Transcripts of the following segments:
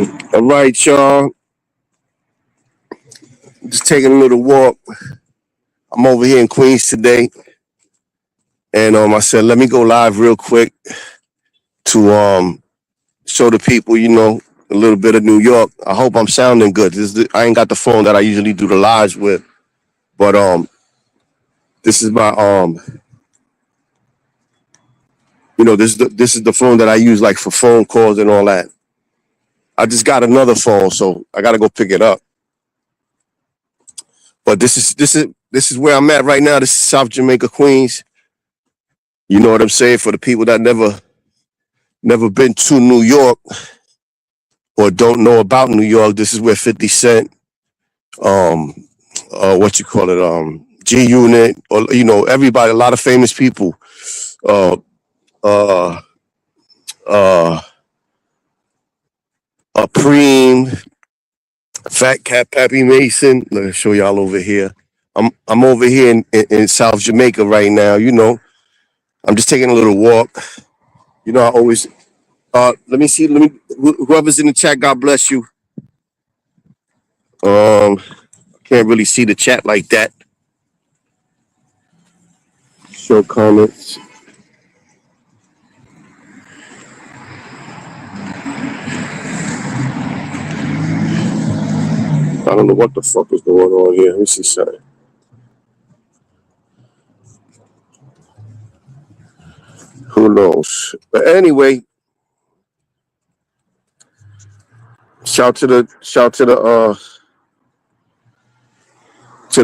All right, y'all. Just taking a little walk. I'm over here in Queens today, and I said let me go live real quick to show the people, a little bit of New York. I hope I'm sounding good. I ain't got the phone that I usually do the lives with, but this is my this is the phone that I use like for phone calls and all that. I just got another phone, so I got to go pick it up. But this is where I'm at right now. This is South Jamaica, Queens. You know what I'm saying? For the people that never been to New York or don't know about New York, this is where 50 Cent, what you call it, G Unit, or everybody, a lot of famous people, uh, uh, uh, Preem, Fat Cat, Pappy Mason. Let me show y'all over here. I'm over here in South Jamaica right now. I'm just taking a little walk. I always let me see. Whoever's in the chat, God bless you. Can't really see the chat like that. Show comments. I don't know what the fuck is going on here. Let me see something. Who knows? But anyway, shout to the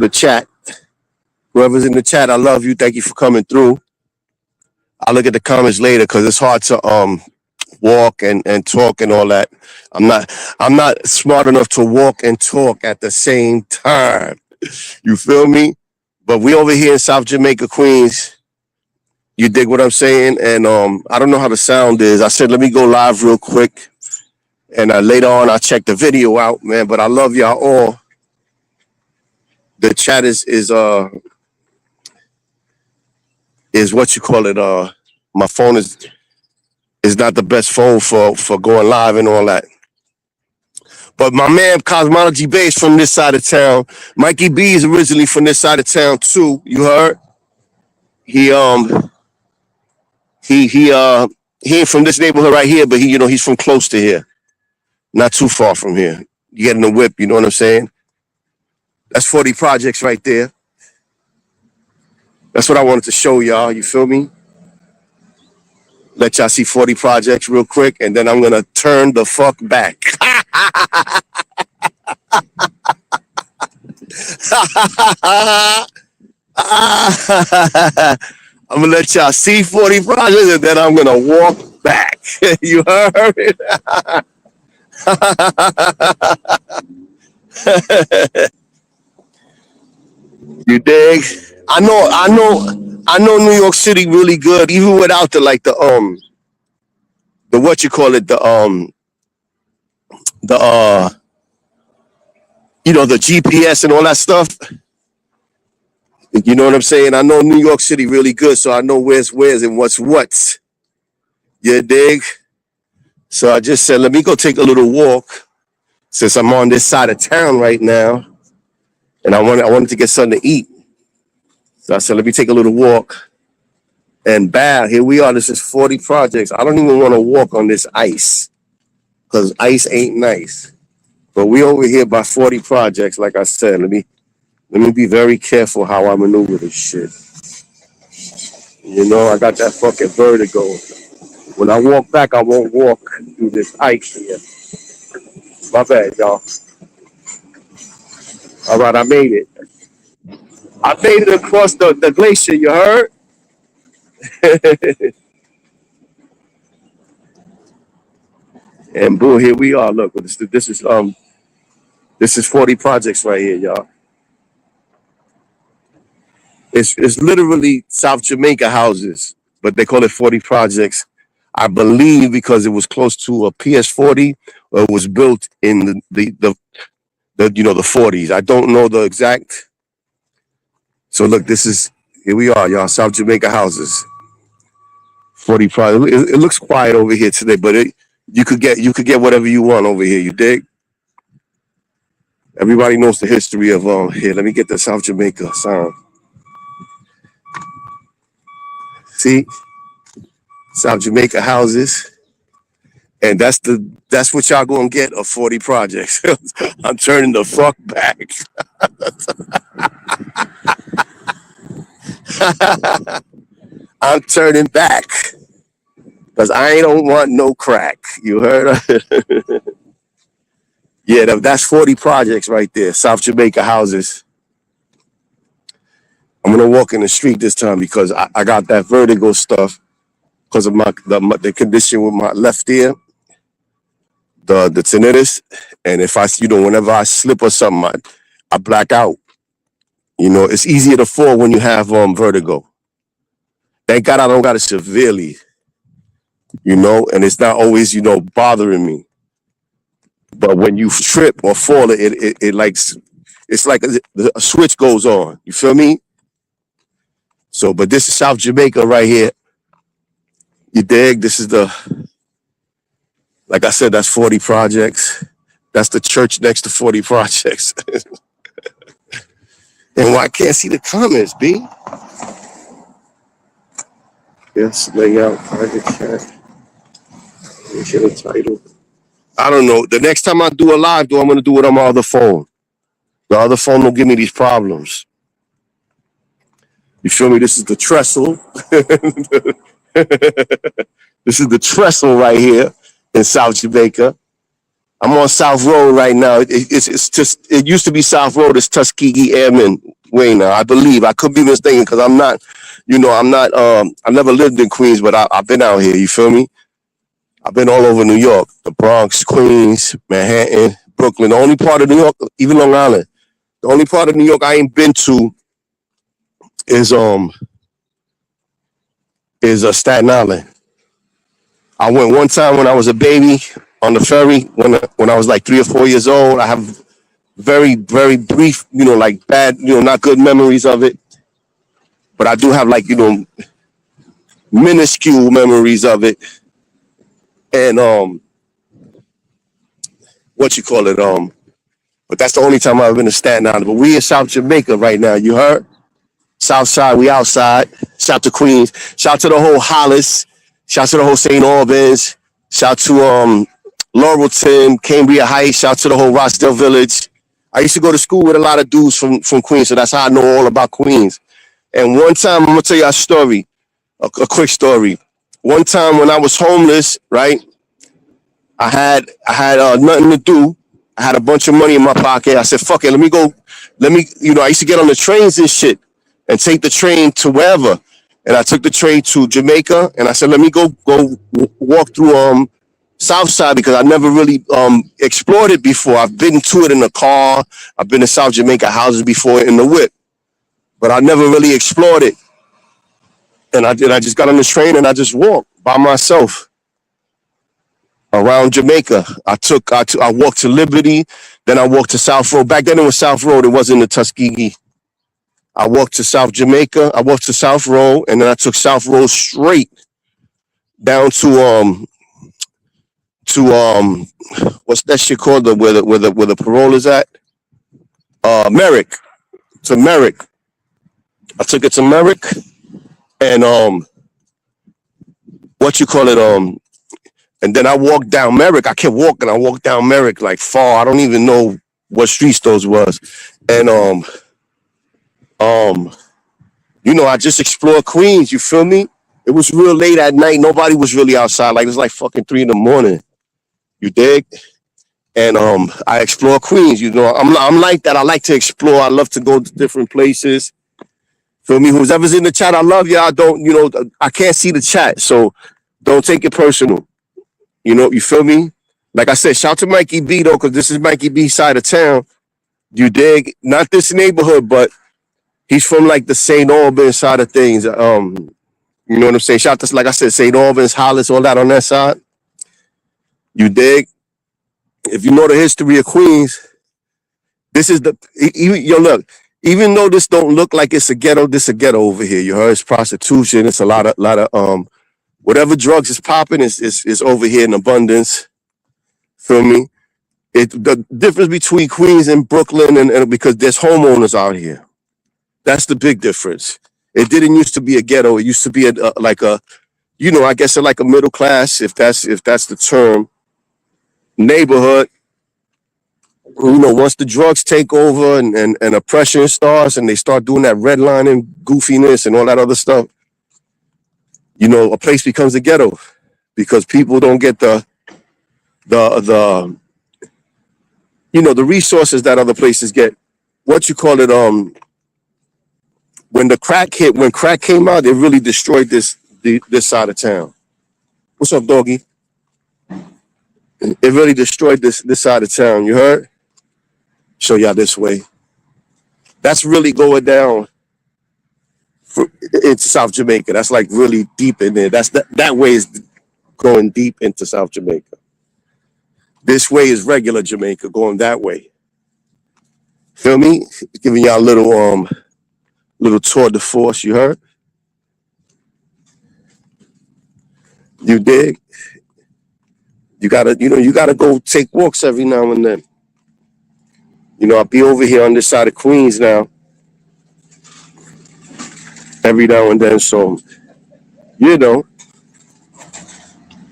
chat. Whoever's in the chat, I love you. Thank you for coming through. I'll look at the comments later because it's hard to walk and talk and all that. I'm not smart enough to walk and talk at the same time. You feel me? But we over here in South Jamaica, Queens. You dig what I'm saying? And I don't know how the sound is. I said let me go live real quick, and later on I'll check the video out, man. But I love y'all all. The chat is what you call it. My phone is not the best phone for going live and all that. But my man Cosmology Bay is from this side of town. Mikey B is originally from this side of town too. You heard? He he ain't from this neighborhood right here, but he's from close to here, not too far from here. You get in the whip, you know what I'm saying? That's 40 projects right there. That's what I wanted to show y'all. You feel me? Let y'all see 40 projects real quick, and then I'm gonna turn the fuck back. I'm gonna let y'all see 40 projects, and then I'm gonna walk back. You heard it? You dig? I know New York City really good, even without the what you call it, the the GPS and all that stuff. You know what I'm saying? I know New York City really good, so I know where's and what's. You dig? So I just said, let me go take a little walk since I'm on this side of town right now, and I wanted to get something to eat. So I said, let me take a little walk. And bam, here we are. This is 40 projects. I don't even want to walk on this ice because ice ain't nice. But we over here by 40 projects. Like I said, let me be very careful how I maneuver this shit. I got that fucking vertigo. When I walk back, I won't walk through this ice here. My bad, y'all. All right, I made it. I made it across the glacier. You heard? And boom, here we are. Look, this is 40 projects right here, y'all. It's literally South Jamaica houses, but they call it 40 projects. I believe because it was close to a PS40, or it was built in the 40s. I don't know the exact. So look, here we are, y'all. South Jamaica houses, 40 projects. It looks quiet over here today, but you could get whatever you want over here. You dig? Everybody knows the history of here. Let me get the South Jamaica sound. See, South Jamaica houses, and that's what y'all gonna get of 40 projects. I'm turning the fuck back. I'm turning back because I don't want no crack. You heard? Yeah, that's 40 projects right there. South Jamaica houses. I'm gonna walk in the street this time because I got that vertigo stuff because of the condition with my left ear, the tinnitus, and if whenever I slip or something, I black out. It's easier to fall when you have vertigo. Thank God I don't got it severely, and it's not always bothering me. But when you trip or fall, it like it's like a switch goes on. You feel me? So, but this is South Jamaica right here. You dig? This is like I said, that's 40 projects. That's the church next to 40 projects. And why I can't see the comments, B? Yes, layout, private chat. Make sure the title. I don't know. The next time I do a live, I'm going to do it on my other phone. The other phone will give me these problems. You feel me? This is the trestle. This is the trestle right here in South Jamaica. I'm on South Road right now. It used to be South Road. It's Tuskegee Airmen Way now, I believe. I could be mistaken because I'm not, I never lived in Queens, but I've been out here. You feel me? I've been all over New York, the Bronx, Queens, Manhattan, Brooklyn. The only part of New York, even Long Island, the only part of New York I ain't been to is Staten Island. I went one time when I was a baby on the ferry when I was like 3 or 4 years old. I have very, very brief, like bad, not good memories of it. But I do have like, minuscule memories of it. And what you call it? But that's the only time I've been to Staten Island. But we in South Jamaica right now, you heard? South side, we outside. Shout to Queens. Shout to the whole Hollis. Shout to the whole St. Albans. Shout to Laurelton, Cambria Heights. Shout to the whole Rossdale Village. I used to go to school with a lot of dudes from Queens, so that's how I know all about Queens. And one time, I'm gonna tell you a story, a quick story. One time when I was homeless, right? I had nothing to do. I had a bunch of money in my pocket. I said, "Fuck it, let me go." I used to get on the trains and shit, and take the train to wherever. And I took the train to Jamaica, and I said, "Let me go walk through South Side because I never really explored it before. I've been to it in the car. I've been to South Jamaica houses before in the whip, but I never really explored it. And I just got on the train and I just walked by myself around Jamaica. I walked to Liberty, then I walked to South Road. Back then it was South Road. It wasn't the Tuskegee. I walked to South Jamaica. I walked to South Road, and then I took South Road straight down to what's that shit called? Where the parole is at? Merrick. To Merrick. I took it to Merrick, and what you call it? And then I walked down Merrick. I kept walking. I walked down Merrick like far. I don't even know what streets those was, and I just explored Queens. You feel me? It was real late at night. Nobody was really outside. Like it was like fucking 3 a.m. You dig? And I explore Queens. I'm like that. I like to explore. I love to go to different places. Feel me? Whoever's in the chat, I love y'all. I can't see the chat, so don't take it personal. You feel me? Like I said, shout to Mikey B though, because this is Mikey B side of town. You dig? Not this neighborhood, but he's from like the St. Albans side of things. You know what I'm saying? Shout to, like I said, St. Albans, Hollis, all that on that side. You dig? If you know the history of Queens, this is look, even though this don't look like it's a ghetto, this is a ghetto over here. You heard it's prostitution. It's a lot of Whatever drugs is popping is over here in abundance. Feel me? The difference between Queens and Brooklyn, and because there's homeowners out here. That's the big difference. It didn't used to be a ghetto. It used to be like a, I guess like a middle class, if that's the term, neighborhood. Once the drugs take over and oppression starts and they start doing that redlining goofiness and all that other stuff, a place becomes a ghetto because people don't get the resources that other places get. What you call it? When crack came out, it really destroyed this side of town. What's up, doggy? It really destroyed this side of town. You heard? Show y'all this way. That's really going down into South Jamaica. That's like really deep in there. That way is going deep into South Jamaica. This way is regular Jamaica, going that way. Feel me? Giving y'all a little tour de force. You heard? You dig? You gotta go take walks every now and then. I'll be over here on this side of Queens now. Every now and then. So,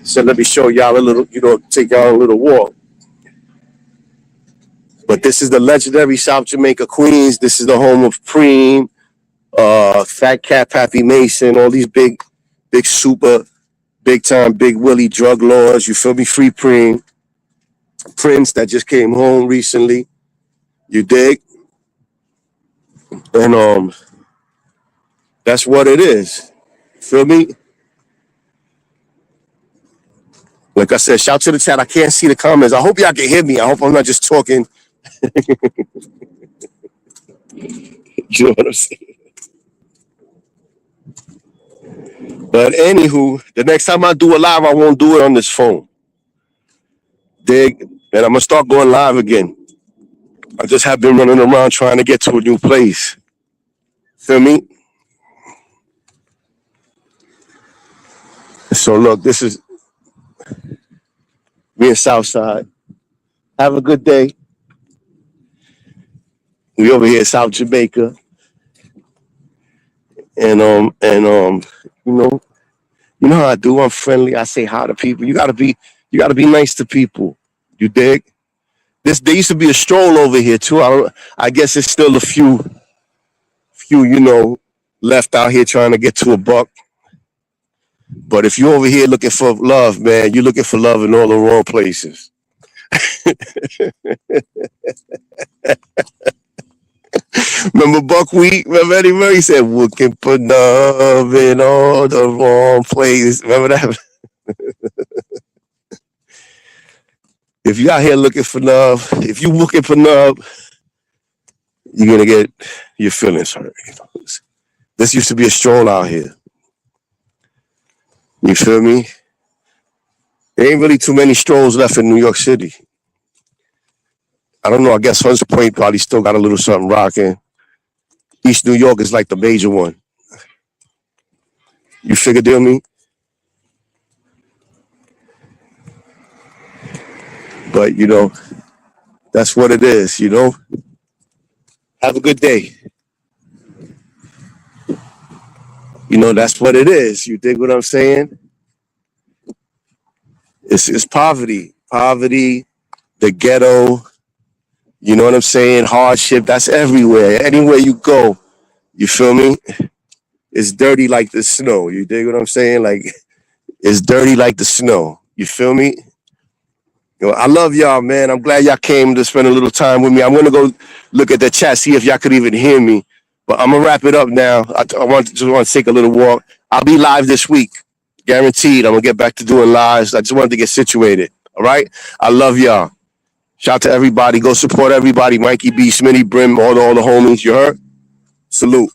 so let me show y'all a little, take y'all a little walk. But this is the legendary South Jamaica, Queens. This is the home of Preem, Fat Cat, Pappy Mason, all these big super, big time, big Willie drug lords. You feel me? Free Preem. Prince that just came home recently. You dig? And that's what it is. Feel me? Like I said, shout to the chat. I can't see the comments. I hope y'all can hear me. I hope I'm not just talking. You know what I'm saying? But anywho, the next time I do a live, I won't do it on this phone. Dig? And I'm gonna start going live again. I just have been running around trying to get to a new place. Feel me? So look, this is me in Southside. Have a good day. We over here in South Jamaica. And you know how I do. I'm friendly. I say hi to people. You gotta be nice to people. You dig? There used to be a stroll over here too. I guess it's still a few, left out here trying to get to a buck. But if you're over here looking for love, man, you're looking for love in all the wrong places. Remember Buckwheat? Remember Eddie Murray said, looking for love in all the wrong places. Remember that? If you're out here looking for love, if you're looking for love, you're going to get your feelings hurt. This used to be a stroll out here. You feel me? There ain't really too many strolls left in New York City. I don't know. I guess Hunts Point probably still got a little something rocking. East New York is like the major one. You figure deal me? But, that's what it is, Have a good day. That's what it is. You dig what I'm saying? It's poverty. Poverty, the ghetto, you know what I'm saying? Hardship, that's everywhere. Anywhere you go, you feel me? It's dirty like the snow. You dig what I'm saying? Like, it's dirty like the snow. You feel me? I love y'all, man. I'm glad y'all came to spend a little time with me. I'm going to go look at the chat, see if y'all could even hear me. But I'm going to wrap it up now. I just want to take a little walk. I'll be live this week. Guaranteed. I'm going to get back to doing lives. I just wanted to get situated. All right? I love y'all. Shout out to everybody. Go support everybody. Mikey B, Smitty, Brim, all the homies. You heard? Salute.